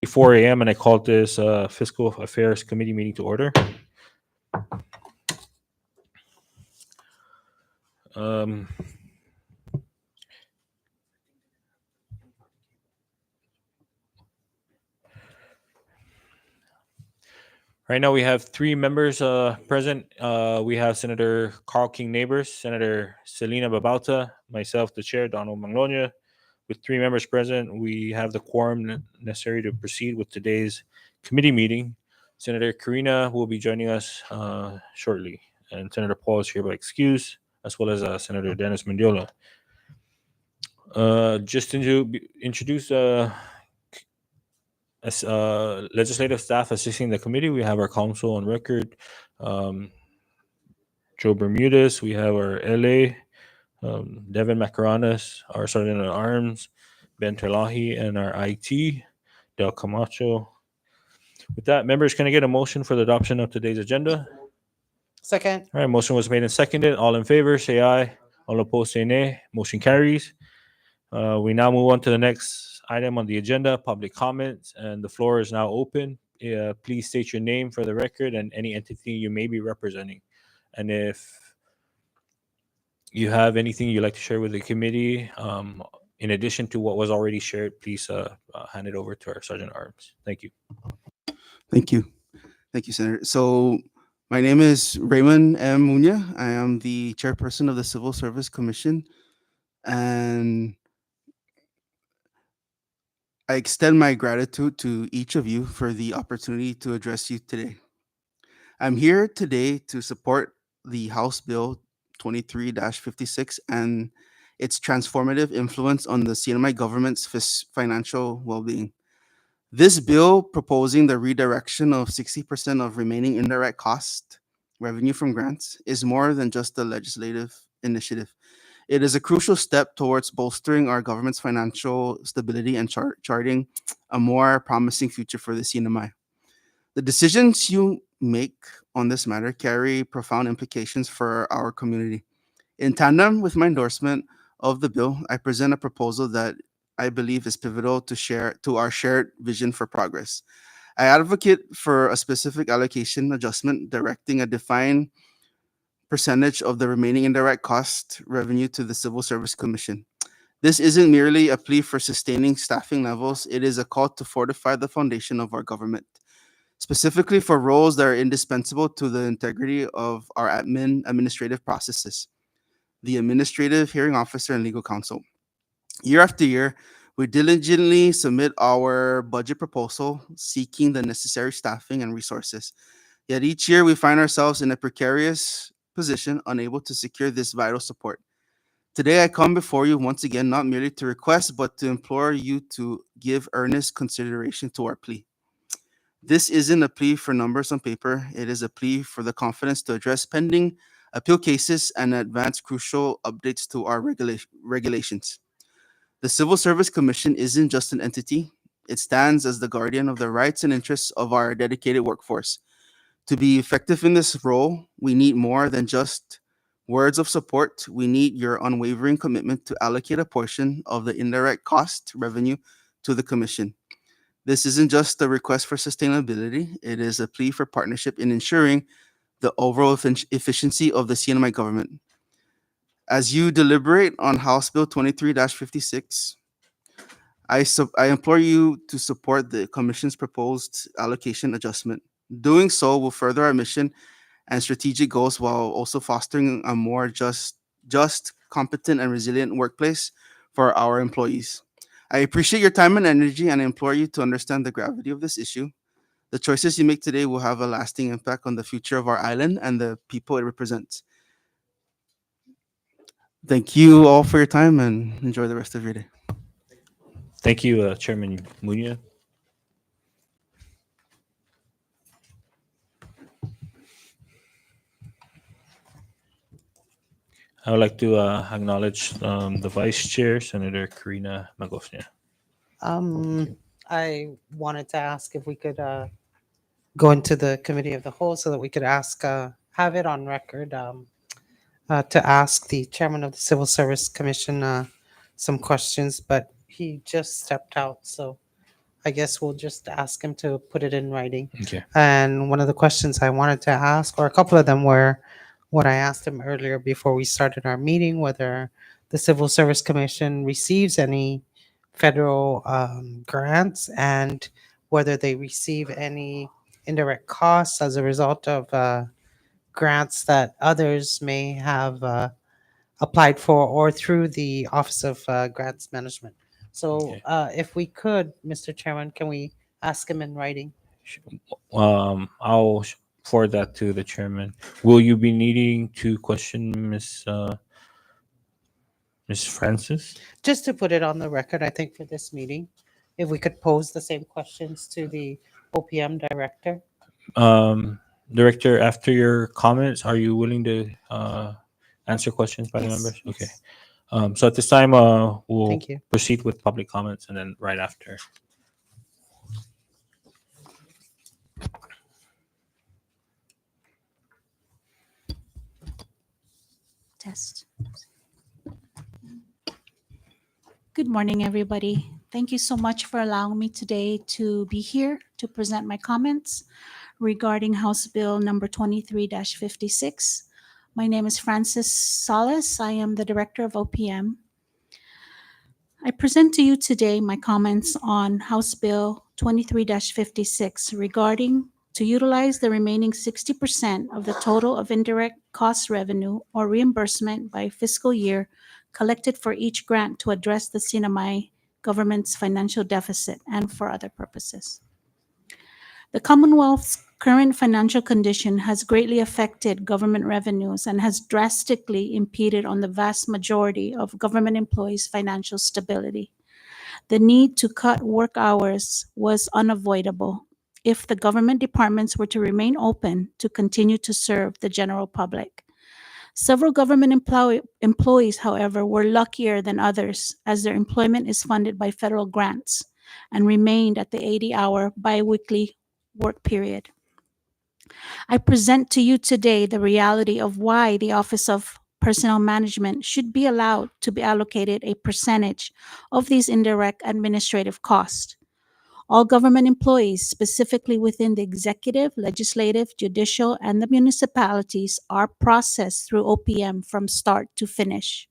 4 a.m. and I called this Fiscal Affairs Committee meeting to order. Right now we have 3 members present. We have Senator Carl King Neighbors, Senator Selena Babauta, myself, the chair, Donald Manglonia. With 3 members present, we have the quorum necessary to proceed with today's committee meeting. Senator Karina will be joining us shortly, and Senator Paul is here by excuse, as well as Senator Dennis Mendiola. Just to introduce as legislative staff assisting the committee, we have our counsel on record, Joe Bermudez. We have our LA, Devin Macaranas, our Sergeant at Arms, Ben Terlahi, and our IT, Del Camacho. With that, members, can I get a motion for the adoption of today's agenda? Second. All right, motion was made and seconded. All in favor, say aye. All opposed, say nay. Motion carries. We now move on to the next item on the agenda, public comments, and the floor is now open. Please state your name for the record and any entity you may be representing. And if you have anything you'd like to share with the committee, in addition to what was already shared, please hand it over to our Sergeant at Arms. Thank you. Thank you. Thank you, Senator. So my name is Raymond M. Muña. I am the chairperson of the Civil Service Commission, and I extend my gratitude to each of you for the opportunity to address you today. I'm here today to support the House Bill 23-56 and its transformative influence on the CNMI government's financial well-being. This bill, proposing the redirection of 60% of remaining indirect cost revenue from grants, is more than just a legislative initiative. It is a crucial step towards bolstering our government's financial stability and charting a more promising future for the CNMI. The decisions you make on this matter carry profound implications for our community. In tandem with my endorsement of the bill, I present a proposal that I believe is pivotal to our shared vision for progress. I advocate for a specific allocation adjustment directing a defined percentage of the remaining indirect cost revenue to the Civil Service Commission. This isn't merely a plea for sustaining staffing levels, it is a call to fortify the foundation of our government, specifically for roles that are indispensable to the integrity of our administrative processes, the administrative hearing officer and legal counsel. Year after year, we diligently submit our budget proposal seeking the necessary staffing and resources. Yet each year we find ourselves in a precarious position, unable to secure this vital support. Today I come before you once again, not merely to request, but to implore you to give earnest consideration to our plea. This isn't a plea for numbers on paper, it is a plea for the confidence to address pending appeal cases and advance crucial updates to our regulations. The Civil Service Commission isn't just an entity, it stands as the guardian of the rights and interests of our dedicated workforce. To be effective in this role, we need more than just words of support. We need your unwavering commitment to allocate a portion of the indirect cost revenue to the Commission. This isn't just a request for sustainability, it is a plea for partnership in ensuring the overall efficiency of the CNMI government. As you deliberate on House Bill 23-56, I implore you to support the Commission's proposed allocation adjustment. Doing so will further our mission and strategic goals while also fostering a more just, competent, and resilient workplace for our employees. I appreciate your time and energy and implore you to understand the gravity of this issue. The choices you make today will have a lasting impact on the future of our island and the people it represents. Thank you all for your time and enjoy the rest of your day. Thank you, Chairman Muña. I would like to acknowledge the Vice Chair, Senator Karina Magosnia. I wanted to ask if we could go into the committee of the whole so that we could ask, have it on record, to ask the chairman of the Civil Service Commission some questions, but he just stepped out. So I guess we'll just ask him to put it in writing. Okay. And one of the questions I wanted to ask, or a couple of them, were what I asked him earlier before we started our meeting, whether the Civil Service Commission receives any federal grants, and whether they receive any indirect costs as a result of grants that others may have applied for, or through the Office of Grants Management. So Okay. if we could, Mr. Chairman, can we ask him in writing? Sh- I'll forward that to the chairman. Will you be needing to question Miss Francis? Just to put it on the record, I think for this meeting, if we could pose the same questions to the OPM director. Um, Director, after your comments, are you willing to answer questions by the Yes, members? Okay. yes. So at this time, we'll Thank you. proceed with public comments, and then right after. Test. Good morning, everybody. Thank you so much for allowing me today to be here to present my comments regarding House Bill number 23-56. My name is Francis Salas. I am the Director of OPM. I present to you today my comments on House Bill 23-56 regarding to utilize the remaining 60% of the total of indirect cost revenue or reimbursement by fiscal year collected for each grant to address the CNMI government's financial deficit and for other purposes. The Commonwealth's current financial condition has greatly affected government revenues and has drastically impeded on the vast majority of government employees' financial stability. The need to cut work hours was unavoidable if the government departments were to remain open to continue to serve the general public. Several government employees, however, were luckier than others as their employment is funded by federal grants and remained at the 80-hour biweekly work period. I present to you today the reality of why the Office of Personnel Management should be allowed to be allocated a percentage of these indirect administrative costs. All government employees, specifically within the executive, legislative, judicial, and the municipalities, are processed through OPM from start to finish.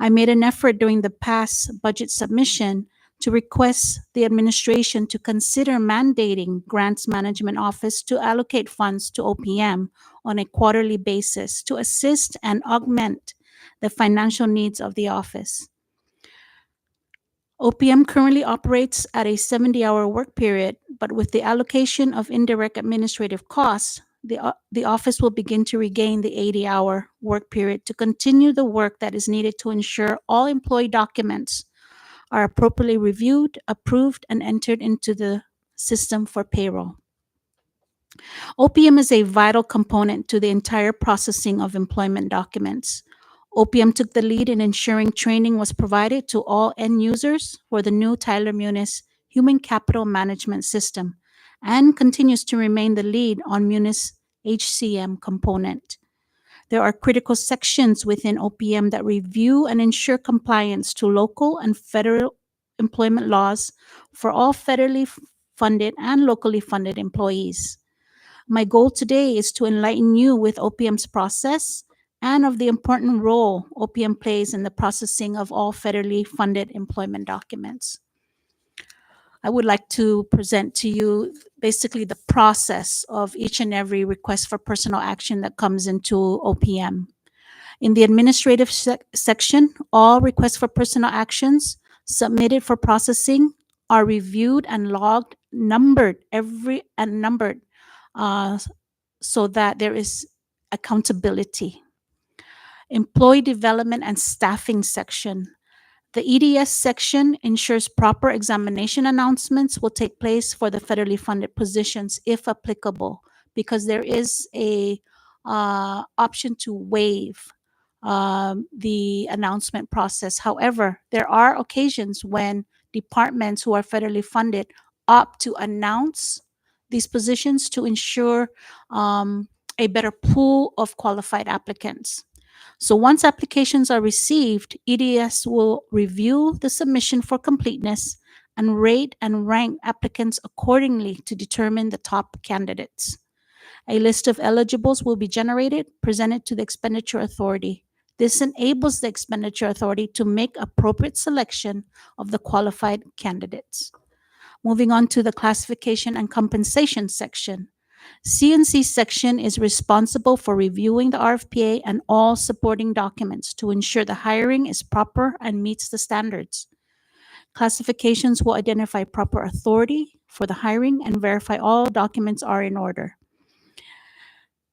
I made an effort during the past budget submission to request the administration to consider mandating Grants Management Office to allocate funds to OPM on a quarterly basis to assist and augment the financial needs of the office. OPM currently operates at a 70-hour work period, but with the allocation of indirect administrative costs, the office will begin to regain the 80-hour work period to continue the work that is needed to ensure all employee documents are appropriately reviewed, approved, and entered into the system for payroll. OPM is a vital component to the entire processing of employment documents. OPM took the lead in ensuring training was provided to all end users for the new Tyler Munis Human Capital Management System and continues to remain the lead on Munis HCM component. There are critical sections within OPM that review and ensure compliance to local and federal employment laws for all federally funded and locally funded employees. My goal today is to enlighten you with OPM's process and of the important role OPM plays in the processing of all federally funded employment documents. I would like to present to you basically the process of each and every request for personal action that comes into OPM. In the administrative section, all requests for personal actions submitted for processing are reviewed and logged, numbered, so that there is accountability. Employee development and staffing section. The EDS section ensures proper examination announcements will take place for the federally funded positions if applicable, because there is a option to waive the announcement process. However, there are occasions when departments who are federally funded opt to announce these positions to ensure a better pool of qualified applicants. So once applications are received, EDS will review the submission for completeness and rate and rank applicants accordingly to determine the top candidates. A list of eligibles will be generated, presented to the expenditure authority. This enables the expenditure authority to make appropriate selection of the qualified candidates. Moving on to the classification and compensation section. CNC section is responsible for reviewing the RFPA and all supporting documents to ensure the hiring is proper and meets the standards. Classifications will identify proper authority for the hiring and verify all documents are in order.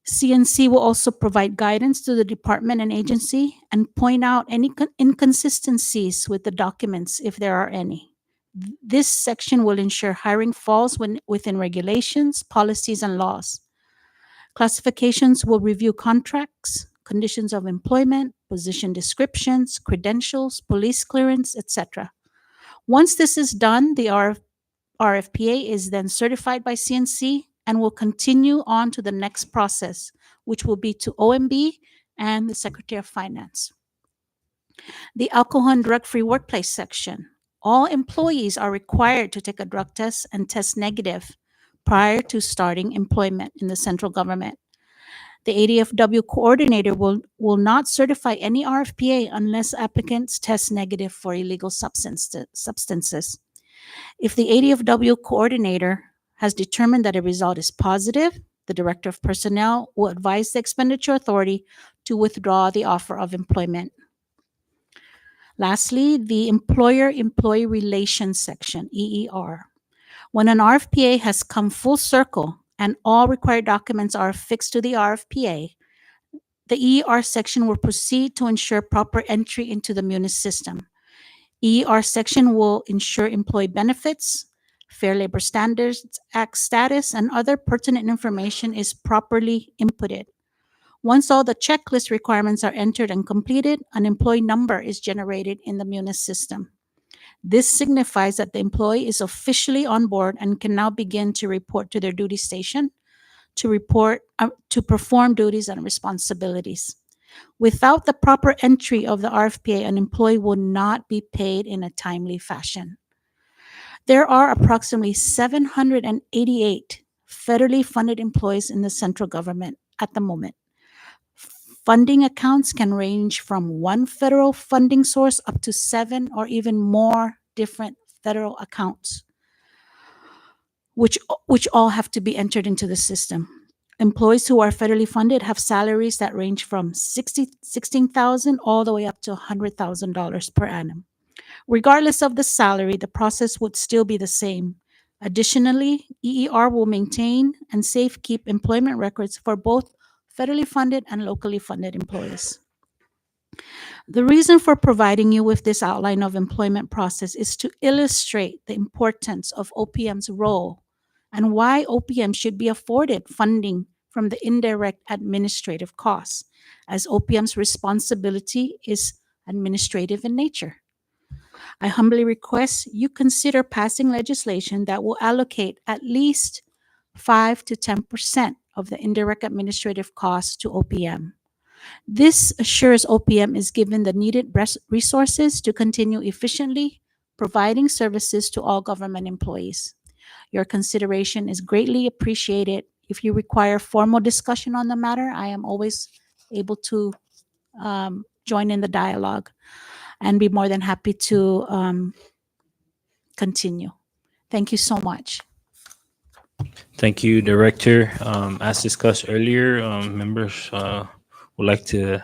CNC will also provide guidance to the department and agency and point out any inconsistencies with the documents if there are any. This section will ensure hiring falls within regulations, policies, and laws. Classifications will review contracts, conditions of employment, position descriptions, credentials, police clearance, etc. Once this is done, the RFPA is then certified by CNC and will continue on to the next process, which will be to OMB and the Secretary of Finance. The alcohol and drug-free workplace section. All employees are required to take a drug test and test negative prior to starting employment in the central government. The ADFW coordinator will not certify any RFPA unless applicants test negative for illegal substances. If the ADFW coordinator has determined that a result is positive, the Director of Personnel will advise the expenditure authority to withdraw the offer of employment. Lastly, the Employer-Employee Relations section, EER. When an RFPA has come full circle and all required documents are affixed to the RFPA, the EER section will proceed to ensure proper entry into the MUNIS system. EER section will ensure employee benefits, Fair Labor Standards Act status, and other pertinent information is properly inputted. Once all the checklist requirements are entered and completed, an employee number is generated in the MUNIS system. This signifies that the employee is officially on board and can now begin to report to their duty station to perform duties and responsibilities. Without the proper entry of the RFPA, an employee will not be paid in a timely fashion. There are approximately 788 federally funded employees in the central government at the moment. Funding accounts can range from one federal funding source up to 7 or even more different federal accounts, which all have to be entered into the system. Employees who are federally funded have salaries that range from $16,000 all the way up to $100,000 per annum. Regardless of the salary, the process would still be the same. Additionally, EER will maintain and safekeep employment records for both federally funded and locally funded employees. The reason for providing you with this outline of employment process is to illustrate the importance of OPM's role and why OPM should be afforded funding from the indirect administrative costs, as OPM's responsibility is administrative in nature. I humbly request you consider passing legislation that will allocate at least 5 to 10% of the indirect administrative costs to OPM. This assures OPM is given the needed resources to continue efficiently providing services to all government employees. Your consideration is greatly appreciated. If you require formal discussion on the matter, I am always able to join in the dialogue and be more than happy to continue. Thank you so much. Thank you, Director. As discussed earlier, members would like to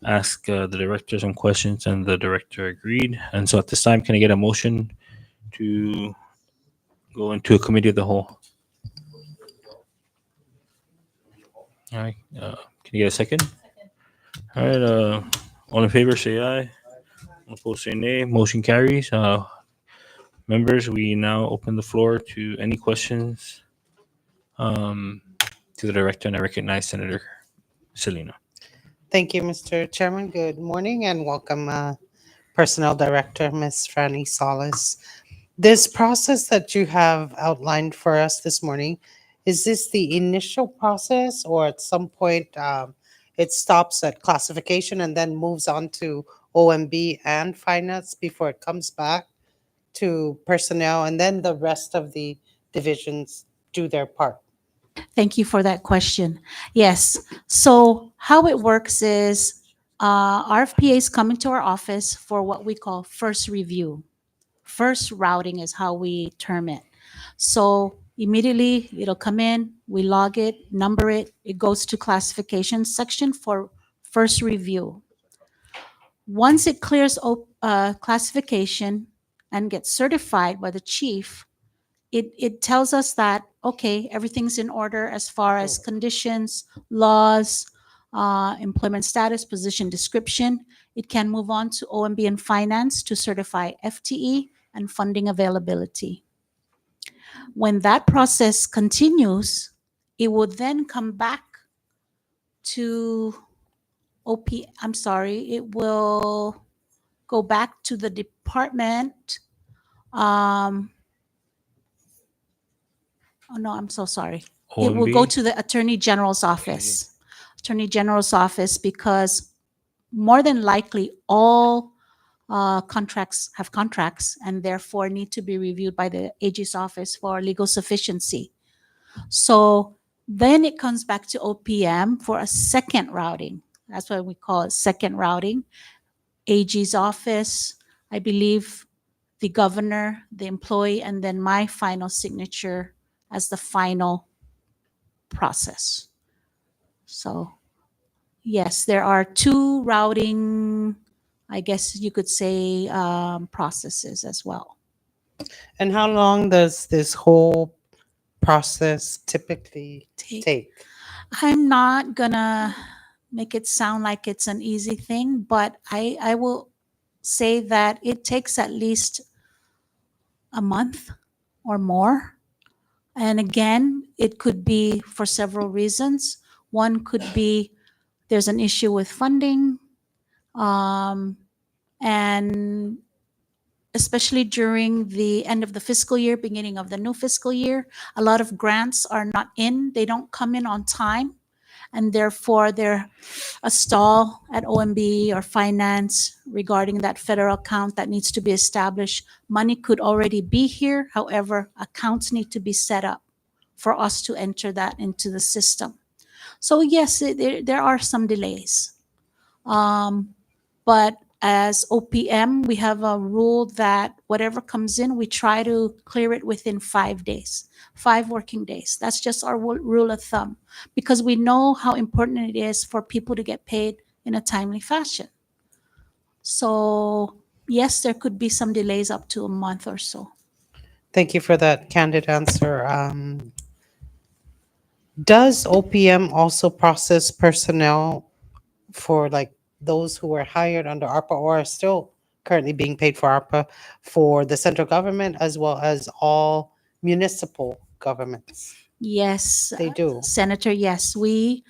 ask the Director some questions, and the Director agreed. And so at this time, can I get a motion to go into a committee of the whole? All right. Can you get a second? All right. All in favor, say aye. All opposed, say nay. Motion carries. Members, we now open the floor to any questions to the Director, and I recognize Senator Selena. Thank you, Mr. Chairman. Good morning and welcome, Personnel Director, Ms. Franny Solis. This process that you have outlined for us this morning, is this the initial process, or at some point it stops at classification and then moves on to OMB and finance before it comes back to personnel, and then the rest of the divisions do their part? Thank you for that question. Yes. So how it works is RFPAs come into our office for what we call first review. First routing is how we term it. So immediately it'll come in, we log it, number it, it goes to classification section for first review. Once it clears classification and gets certified by the chief, it tells us that, okay, everything's in order as far as conditions, laws, employment status, position description. It can move on to OMB and finance to certify FTE and funding availability. When that process continues, it will then come back to I'm sorry, it will go back to the department. Oh no, I'm so sorry. It will go OMB. to the Attorney General's office. Attorney General's office, because more than likely all contracts have contracts and therefore need to be reviewed by the AG's office for legal sufficiency. So then it comes back to OPM for a second routing. That's what we call it, second routing. AG's office, I believe the governor, the employee, and then my final signature as the final process. So yes, there are two routing, I guess you could say, processes as well. And how long does this whole process typically take? I'm not gonna make it sound like it's an easy thing, but I will say that it takes at least a month or more. And again, it could be for several reasons. One could be there's an issue with funding, and especially during the end of the fiscal year, beginning of the new fiscal year, a lot of grants are not in. They don't come in on time, and therefore they're a stall at OMB or finance regarding that federal account that needs to be established. Money could already be here. However, accounts need to be set up for us to enter that into the system. So yes, there are some delays. But as OPM, we have a rule that whatever comes in, we try to clear it within 5 days, 5 working days. That's just our rule of thumb, because we know how important it is for people to get paid in a timely fashion. So yes, there could be some delays up to a month or so. Thank you for that candid answer. Does OPM also process personnel for like those who were hired under ARPA or are still currently being paid for ARPA for the central government as well as all municipal governments? Yes, They do. Senator, yes. We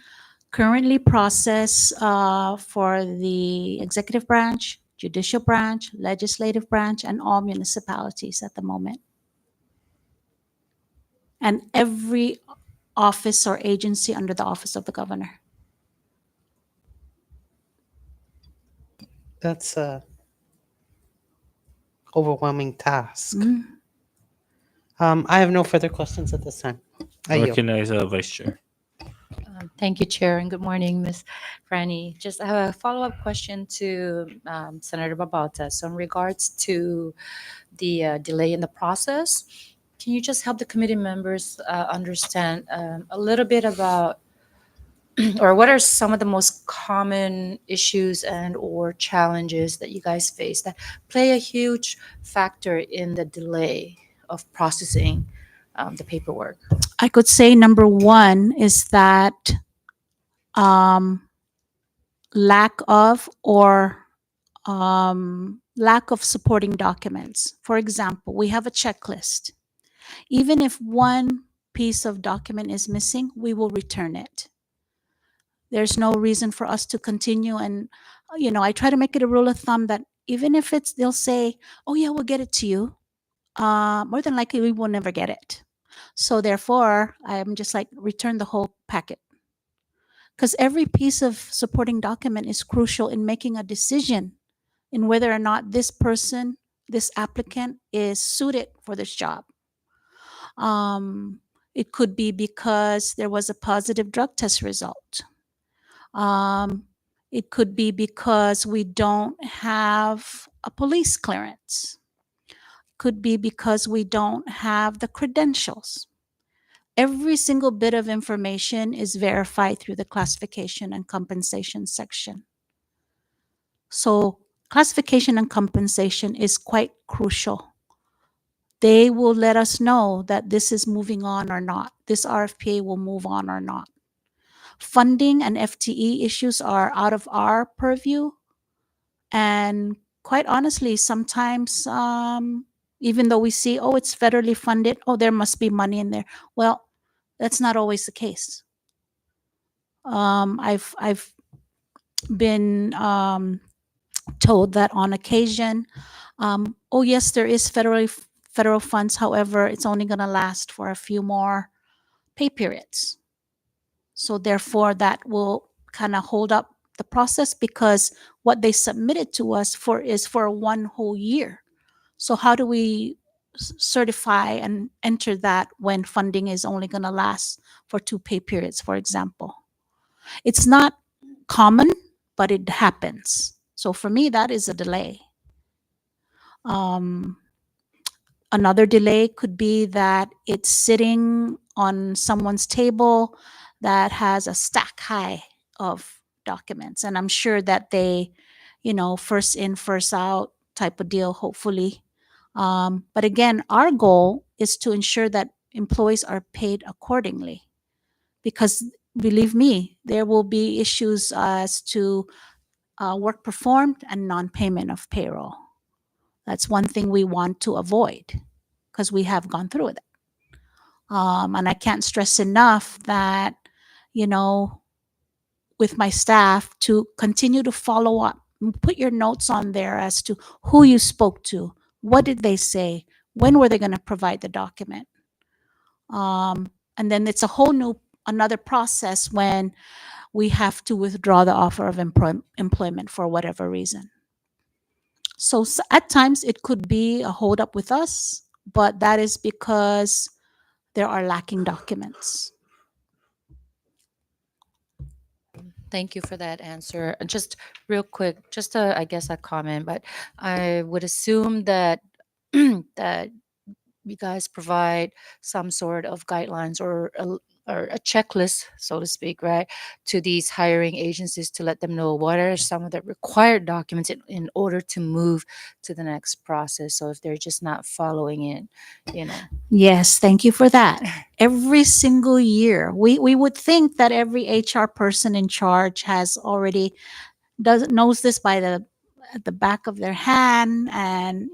currently process for the executive branch, judicial branch, legislative branch, and all municipalities at the moment. And every office or agency under the office of the governor. That's a overwhelming task. I have no further questions at this time. I I yield. recognize Vice Chair. Thank you, Chair, and good morning, Ms. Franny. Just I have a follow-up question to Senator Babauta. So in regards to the delay in the process, can you just help the committee members understand a little bit about or what are some of the most common issues and or challenges that you guys face that play a huge factor in the delay of processing the paperwork? I could say number one is that lack of or lack of supporting documents. For example, we have a checklist. Even if one piece of document is missing, we will return it. There's no reason for us to continue. And, I try to make it a rule of thumb that even if they'll say, oh yeah, we'll get it to you, more than likely we will never get it. So therefore, I'm just like, return the whole packet. Because every piece of supporting document is crucial in making a decision in whether or not this person this applicant is suited for this job. Um, it could be because there was a positive drug test result. Um, it could be because we don't have a police clearance. Could be because we don't have the credentials. Every single bit of information is verified through the classification and compensation section. So, classification and compensation is quite crucial. They will let us know that this is moving on or not. This RFPA will move on or not. Funding and FTE issues are out of our purview. And quite honestly, sometimes, even though we see, oh, it's federally funded, oh, there must be money in there. Well, that's not always the case. I've been told that on occasion, oh yes, there is federal funds. However, it's only going to last for a few more pay periods. So therefore, that will kind of hold up the process because what they submitted to us for is for one whole year. So how do we certify and enter that when funding is only going to last for 2 pay periods, for example? It's not common, but it happens. So for me, that is a delay. Um, Another delay could be that it's sitting on someone's table that has a stack high of documents. And I'm sure that they, first in, first out type of deal, hopefully. But again, our goal is to ensure that employees are paid accordingly. Because believe me, there will be issues as to work performed and non payment of payroll. That's one thing we want to avoid because we have gone through it. And I can't stress enough that, with my staff to continue to follow up. Put your notes on there as to who you spoke to, what did they say, when were they going to provide the document. And then it's a whole new another process when we have to withdraw the offer of employment for whatever reason. So at times it could be a holdup with us, but that is because there are lacking documents. Thank you for that answer. And just real quick, just a, I guess a comment, but I would assume that that you guys provide some sort of guidelines or a checklist, so to speak, right, to these hiring agencies to let them know what are some of the required documents in order to move to the next process. So if they're just not following it, you know. Yes, thank you for that. Every single year, we would think that every HR person in charge has already knows this by at the back of their hand, and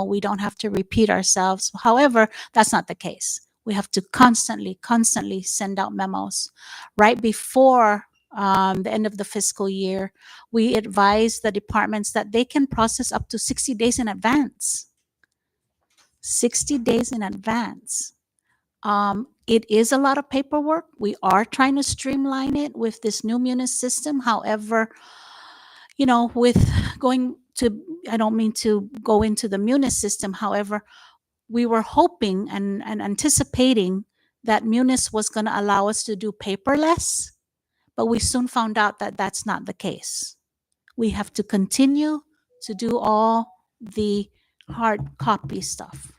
we don't have to repeat ourselves. However, that's not the case. We have to constantly send out memos. Right before the end of the fiscal year, we advise the departments that they can process up to 60 days in advance. 60 days in advance. It is a lot of paperwork. We are trying to streamline it with this new Munis system. However, with going to, I don't mean to go into the Munis system. However, we were hoping and anticipating that Munis was going to allow us to do paperless, but we soon found out that that's not the case. We have to continue to do all the hard copy stuff.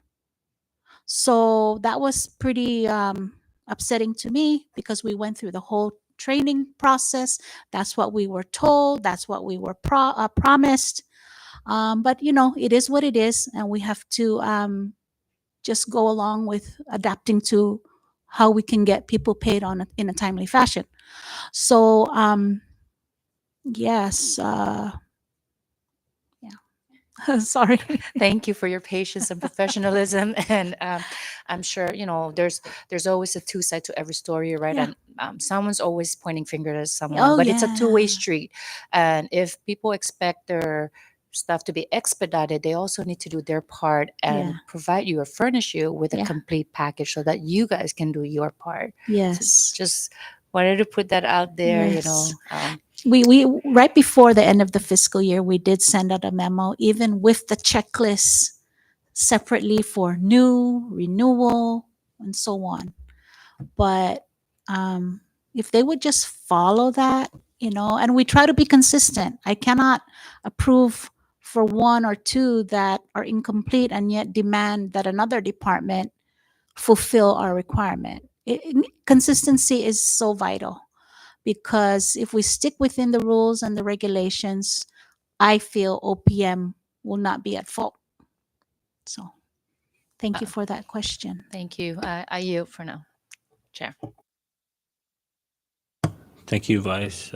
So that was pretty upsetting to me because we went through the whole training process. That's what we were told. That's what we were promised. But it is what it is, and we have to just go along with adapting to how we can get people paid in a timely fashion. So yes, sorry. Thank you for your patience and professionalism. And I'm sure there's always a two side to every story, right? Yeah. And someone's always pointing fingers at someone, Oh, but it's a two-way yeah. street. And if people expect their stuff to be expedited, they also need to do their part and Yeah. provide you or furnish you with a Yeah. complete package so that you guys can do your part. Yes. Just wanted to put that out there. Yes. Um, We right before the end of the fiscal year, we did send out a memo, even with the checklist separately for new, renewal, and so on. But if they would just follow that, and we try to be consistent. I cannot approve for one or two that are incomplete and yet demand that another department fulfill our requirement. Consistency is so vital because if we stick within the rules and the regulations, I feel OPM will not be at fault. So thank you for that question. Thank you. I yield for now, Chair. Thank you, Vice.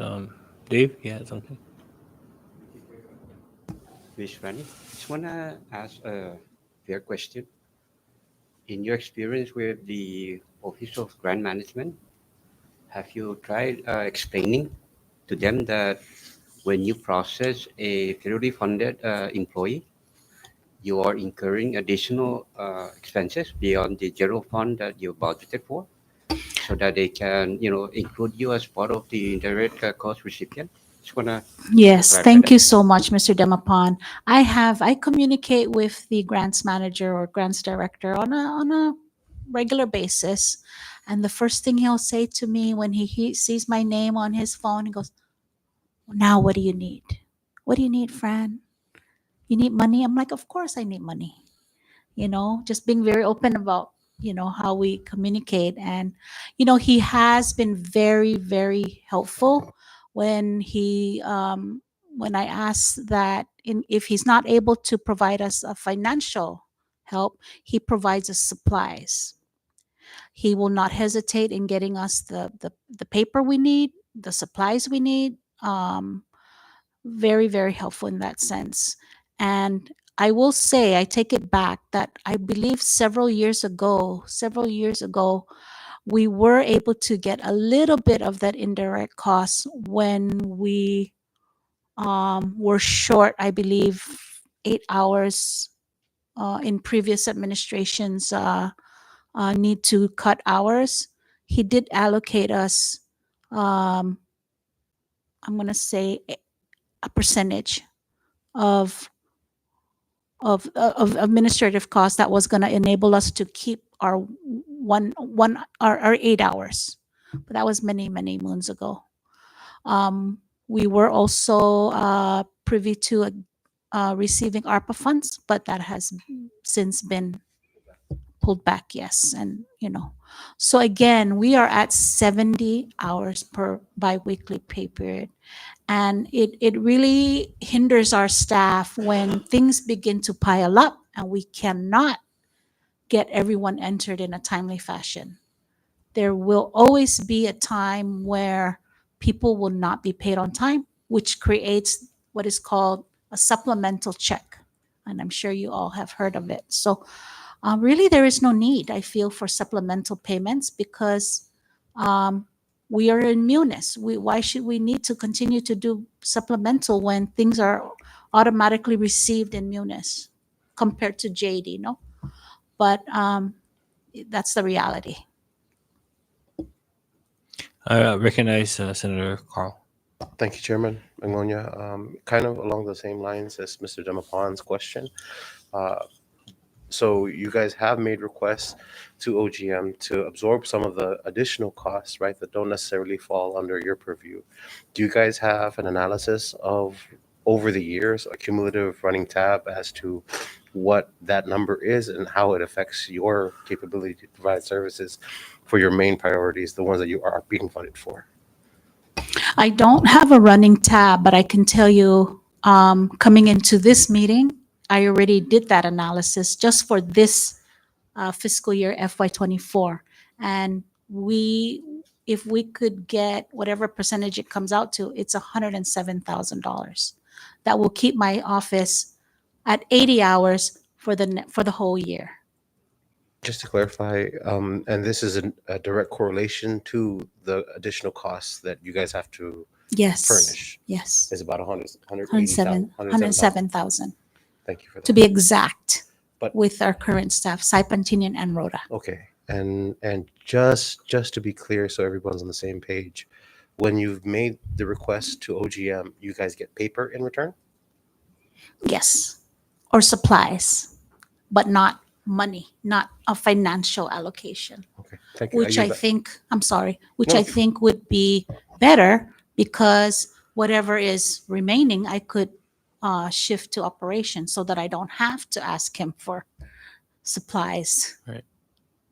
Dave, you had something? Miss Rani, just want to ask a fair question. In your experience with the Office of Grant Management, have you tried explaining to them that when you process a federally funded employee, you are incurring additional expenses beyond the general fund that you budgeted for, so that they can, include you as part of the indirect cost recipient? Just want to Yes, clarify thank that. you so much, Mr. Demapan. I communicate with the grants manager or grants director on a regular basis. And the first thing he'll say to me when he sees my name on his phone, he goes, "Now what do you need? What do you need, Fran? You need money?" I'm like, "Of course I need money." Just being very open about, how we communicate. And, he has been very, very helpful when when I ask that if he's not able to provide us a financial help, he provides us supplies. He will not hesitate in getting us the paper we need, the supplies we need. Very, very helpful in that sense. And I will say, I take it back that I believe several years ago, we were able to get a little bit of that indirect cost when we were short, I believe, 8 hours in previous administrations need to cut hours. He did allocate us, um, I'm going to say, a percentage of of administrative costs that was going to enable us to keep our our 8 hours. But that was many, many moons ago. We were also privy to receiving ARPA funds, but that has since been pulled back. Yes, and so again, we are at 70 hours per biweekly pay period. And it really hinders our staff when things begin to pile up and we cannot get everyone entered in a timely fashion. There will always be a time where people will not be paid on time, which creates what is called a supplemental check. And I'm sure you all have heard of it. So really, there is no need, I feel, for supplemental payments because we are in Munis. Why should we need to continue to do supplemental when things are automatically received in Munis compared to JD? No, but that's the reality. I recognize Senator Carl. Thank you, Chairman Mangonia. Kind of along the same lines as Mr. Demapan's question. Uh, so you guys have made requests to OGM to absorb some of the additional costs, right, that don't necessarily fall under your purview. Do you guys have an analysis of over the years, a cumulative running tab as to what that number is and how it affects your capability to provide services for your main priorities, the ones that you are being funded for? I don't have a running tab, but I can tell you coming into this meeting, I already did that analysis just for this fiscal year FY24. And if we could get whatever percentage it comes out to, it's $107,000. That will keep my office at 80 hours for the whole year. Just to clarify, and this is a direct correlation to the additional costs that you guys have to Yes. furnish. Yes. Is about 107,000. 107,000 Thank you for that. to be exact, But- with our current staff, Saipan, Tinian, and Rhoda. Okay, and just to be clear, so everyone's on the same page, when you've made the request to OGM, you guys get paper in return? Yes. Or supplies. but not money, not a financial allocation, Okay, thank you. which I think, I'm sorry, which No. I think would be better because whatever is remaining, I could shift to operation so that I don't have to ask him for supplies. Right.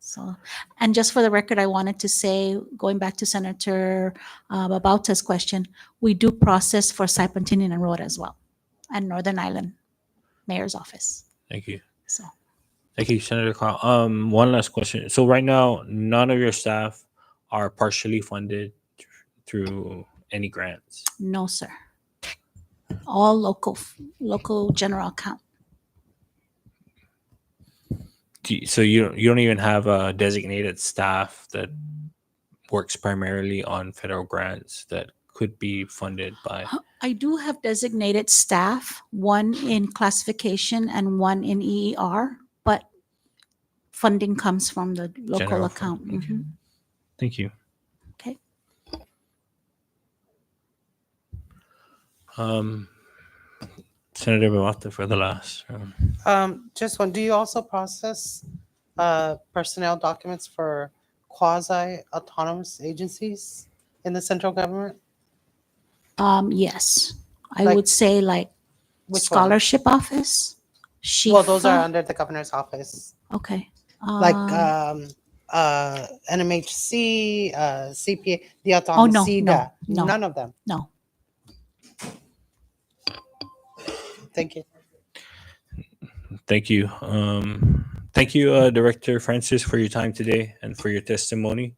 So, and just for the record, I wanted to say, going back to Senator Babauta's question, we do process for Saipan Road as well, and Northern Ireland Mayor's Office. Thank you. So, Thank you, Senator Carl. One last question. So right now, none of your staff are partially funded through any grants. no, sir. All local general account. So you don't even have a designated staff that works primarily on federal grants that could be funded by I do have designated staff, one in classification and one in EER, but funding comes from the local General account. fund. Mhm. Thank you. Okay. Senator Bavata for the last. Just one, do you also process personnel documents for quasi-autonomous agencies in the central government? Yes, I Like- would say like Which one? scholarship office. Well, those are SHIFA. under the governor's office, Okay. like NMHC, CPA, the Oh, autonomous no, CEDA. no. None of them. No. Thank you. Thank you. Thank you, Director Francis, for your time today and for your testimony.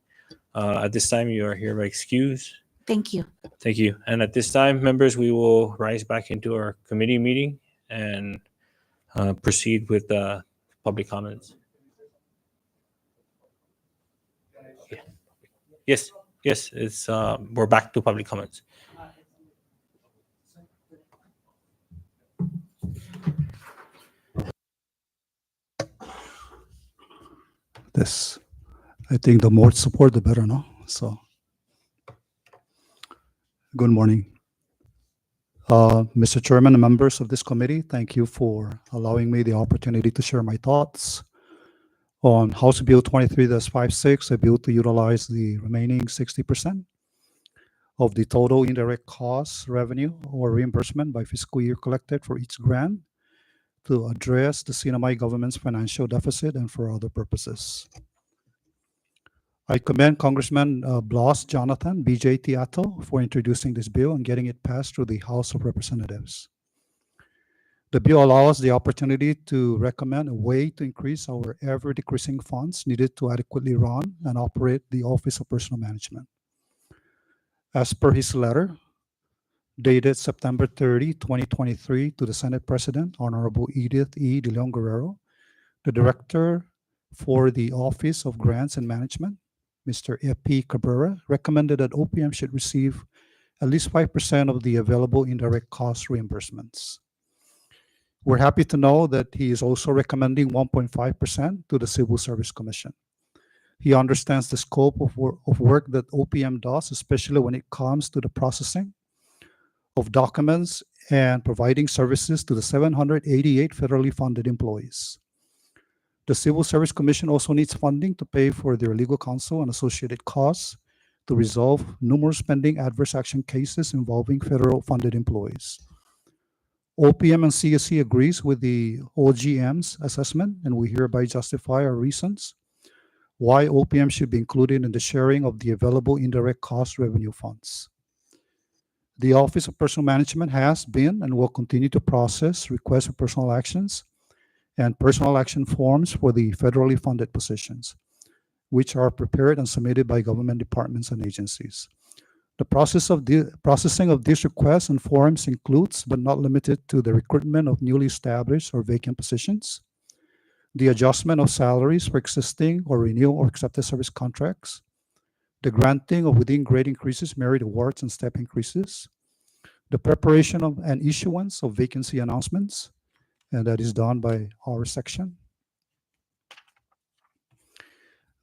At this time, you are hereby excused. Thank you. Thank you. And at this time, members, we will rise back into our committee meeting and proceed with public comments. Yeah. Yes, yes, it's we're back to public comments. This, I think the more support, the better, no? So, good morning. Mr. Chairman and members of this committee, thank you for allowing me the opportunity to share my thoughts on House Bill 23-56, a bill to utilize the remaining 60% of the total indirect cost revenue or reimbursement by fiscal year collected for each grant to address the CNMI government's financial deficit and for other purposes. I commend Congressman Blas Jonathan BJ Tiato for introducing this bill and getting it passed through the House of Representatives. The bill allows the opportunity to recommend a way to increase our ever-decreasing funds needed to adequately run and operate the Office of Personnel Management. As per his letter, dated September 30, 2023, to the Senate President, Honorable Edith E. De Leon Guerrero, the Director for the Office of Grants and Management, Mr. Epi Cabrera, recommended that OPM should receive at least 5% of the available indirect cost reimbursements. We're happy to know that he is also recommending 1.5% to the Civil Service Commission. He understands the scope of work that OPM does, especially when it comes to the processing of documents and providing services to the 788 federally funded employees. The Civil Service Commission also needs funding to pay for their legal counsel and associated costs to resolve numerous pending adverse action cases involving federal funded employees. OPM and CSC agrees with the OGM's assessment, and we hereby justify our reasons why OPM should be included in the sharing of the available indirect cost revenue funds. The Office of Personnel Management has been and will continue to process requests for personnel actions and personnel action forms for the federally funded positions, which are prepared and submitted by government departments and agencies. The processing of these requests and forms includes, but not limited to, the recruitment of newly established or vacant positions, the adjustment of salaries for existing or renewal or accepted service contracts, the granting of within grade increases, merit awards, and step increases, the preparation of and issuance of vacancy announcements, and that is done by our section.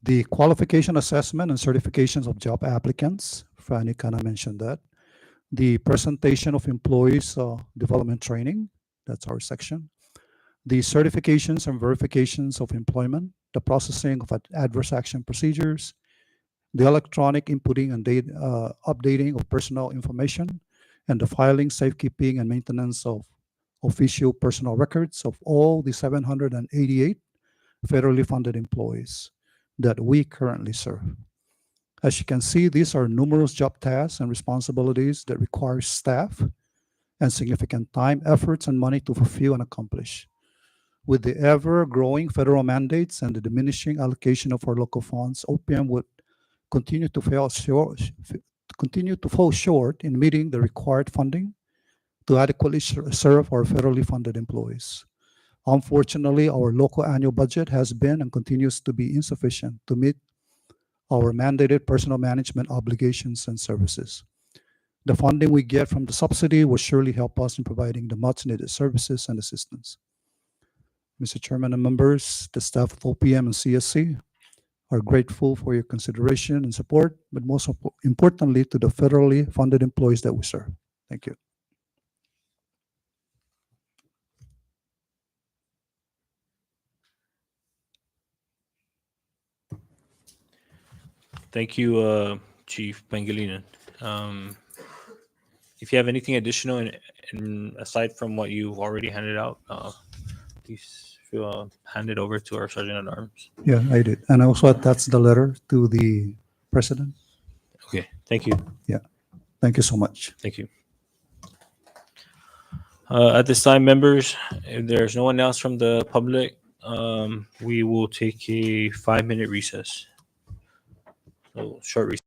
The qualification assessment and certifications of job applicants, Franny kind of mentioned that. The presentation of employees development training, that's our section. the certifications and verifications of employment, the processing of adverse action procedures, the electronic inputting and updating of personal information, and the filing, safekeeping, and maintenance of official personal records of all the 788 federally funded employees that we currently serve. As you can see, these are numerous job tasks and responsibilities that require staff and significant time, efforts, and money to fulfill and accomplish. With the ever-growing federal mandates and the diminishing allocation of our local funds, OPM would continue to fall short in meeting the required funding to adequately serve our federally funded employees. Unfortunately, our local annual budget has been and continues to be insufficient to meet our mandated personal management obligations and services. The funding we get from the subsidy will surely help us in providing the much needed services and assistance. Mr. Chairman and members, the staff of OPM and CSC are grateful for your consideration and support, but most importantly, to the federally funded employees that we serve. Thank you. Thank you, Chief Pangilinan. If you have anything additional aside from what you've already handed out, please feel hand it over to our Sergeant at Arms. Yeah, I did. And I also attached the letter to the president. Okay, thank you. Yeah. Thank you so much. Thank you. At this time, members, if there's no one else from the public, we will take a 5-minute recess. So short recess.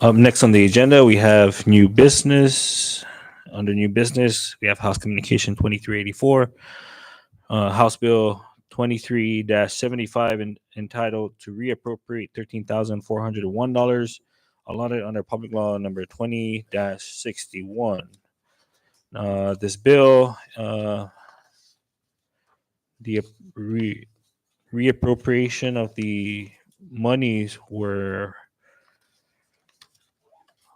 Up next on the agenda, we have new business. Under new business, we have House Communication 2384, House Bill 23-75, entitled to reappropriate $13,401 allotted under Public Law number 20-61. This bill, the reappropriation of the monies were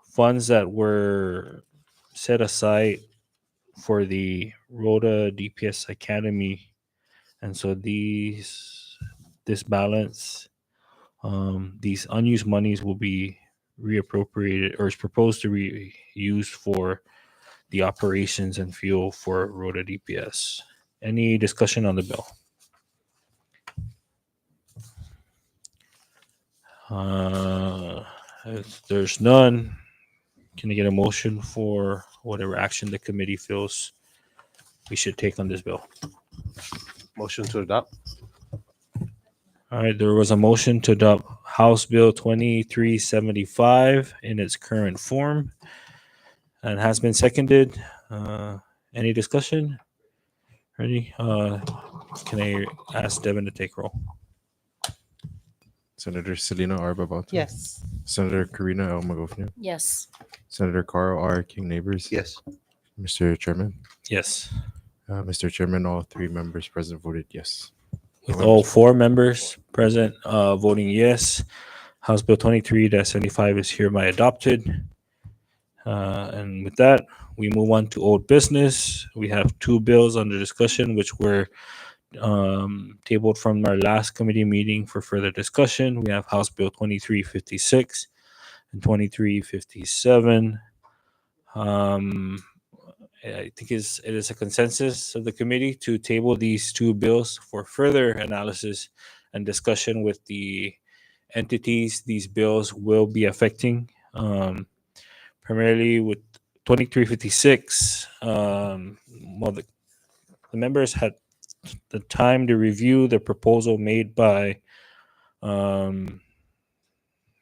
funds that were set aside for the Rhoda DPS Academy, and so this balance, these unused monies will be reappropriated or is proposed to be used for the operations and fuel for Rhoda DPS. Any discussion on the bill? If there's none, can I get a motion for whatever action the committee feels we should take on this bill? Motion to adopt. All right, there was a motion to adopt House Bill 2375 in its current form and has been seconded. Any discussion? Ready? Can I ask Devin to take roll? Senator Selena R. Babauta. Yes. Senator Karina L. Magofnia. Yes. Senator Carl R. King Neighbors. Yes. Mr. Chairman. Yes. Mr. Chairman, all three members present voted yes. With all four members present voting yes, House Bill 23-75 is hereby adopted. And with that, we move on to old business. We have two bills under discussion, which were tabled from our last committee meeting for further discussion. We have House Bill 2356 and 2357. I think it is a consensus of the committee to table these two bills for further analysis and discussion with the entities these bills will be affecting. Primarily with 2356, well, the members had the time to review the proposal made by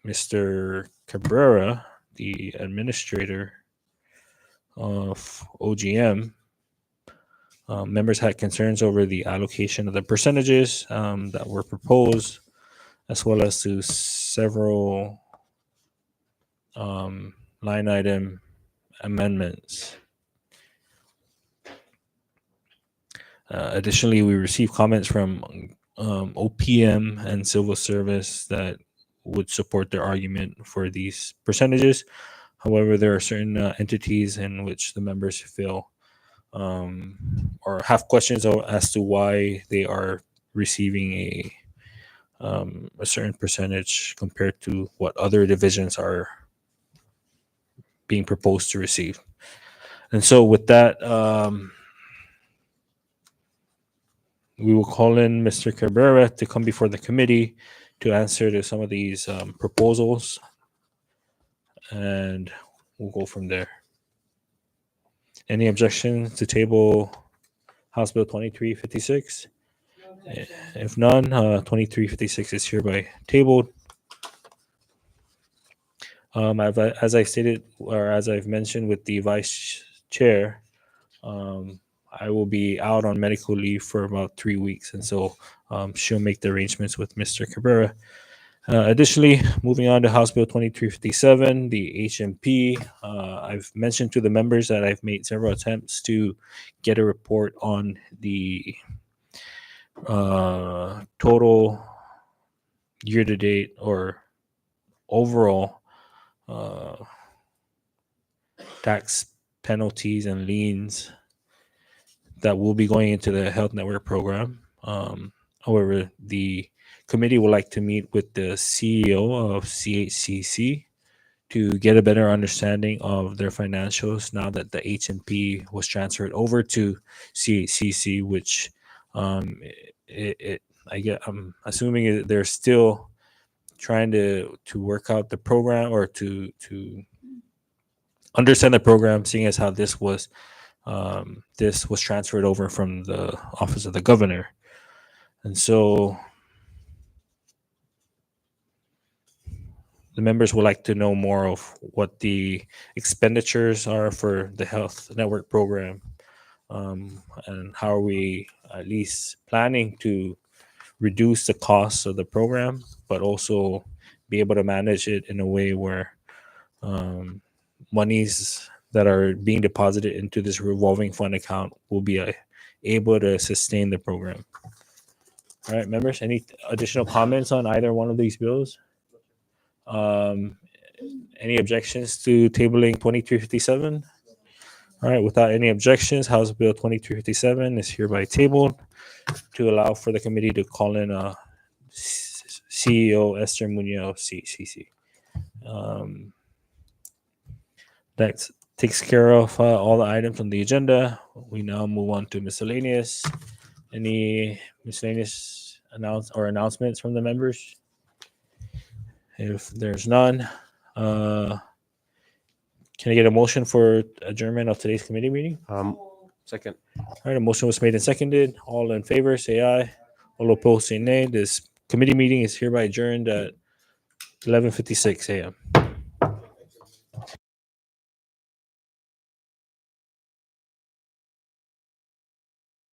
Mr. Cabrera, the administrator of OGM. Members had concerns over the allocation of the percentages that were proposed, as well as to several line item amendments. Additionally, we received comments from OPM and civil service that would support their argument for these percentages. However, there are certain entities in which the members feel or have questions as to why they are receiving a certain percentage compared to what other divisions are being proposed to receive. And so with that, we will call in Mr. Cabrera to come before the committee to answer to some of these proposals, and we'll go from there. Any objections to table House Bill 2356? If none, 2356 is hereby tabled. As I stated, or as I've mentioned with the vice chair, I will be out on medical leave for about 3 weeks, and so she'll make the arrangements with Mr. Cabrera. Additionally, moving on to House Bill 2357, the HMP, I've mentioned to the members that I've made several attempts to get a report on the total year-to-date or overall tax penalties and liens that will be going into the health network program. However, the committee would like to meet with the CEO of CHCC to get a better understanding of their financials now that the HMP was transferred over to CHCC, which I'm assuming they're still trying to work out the program or to understand the program, seeing as how this was transferred over from the office of the governor. And so the members would like to know more of what the expenditures are for the health network program, and how are we at least planning to reduce the costs of the program, but also be able to manage it in a way where monies that are being deposited into this revolving fund account will be able to sustain the program. All right, members, any additional comments on either one of these bills? Any objections to tabling 2357? All right, without any objections, House Bill 2357 is hereby tabled to allow for the committee to call in CEO Esther Munoz, CC. That takes care of all the items on the agenda. We now move on to miscellaneous. Any miscellaneous announcements from the members? If there's none, can I get a motion for adjournment of today's committee meeting? Second. All right, a motion was made and seconded. All in favor, say aye. All opposed, say nay. This committee meeting is hereby adjourned at 11:56 a.m.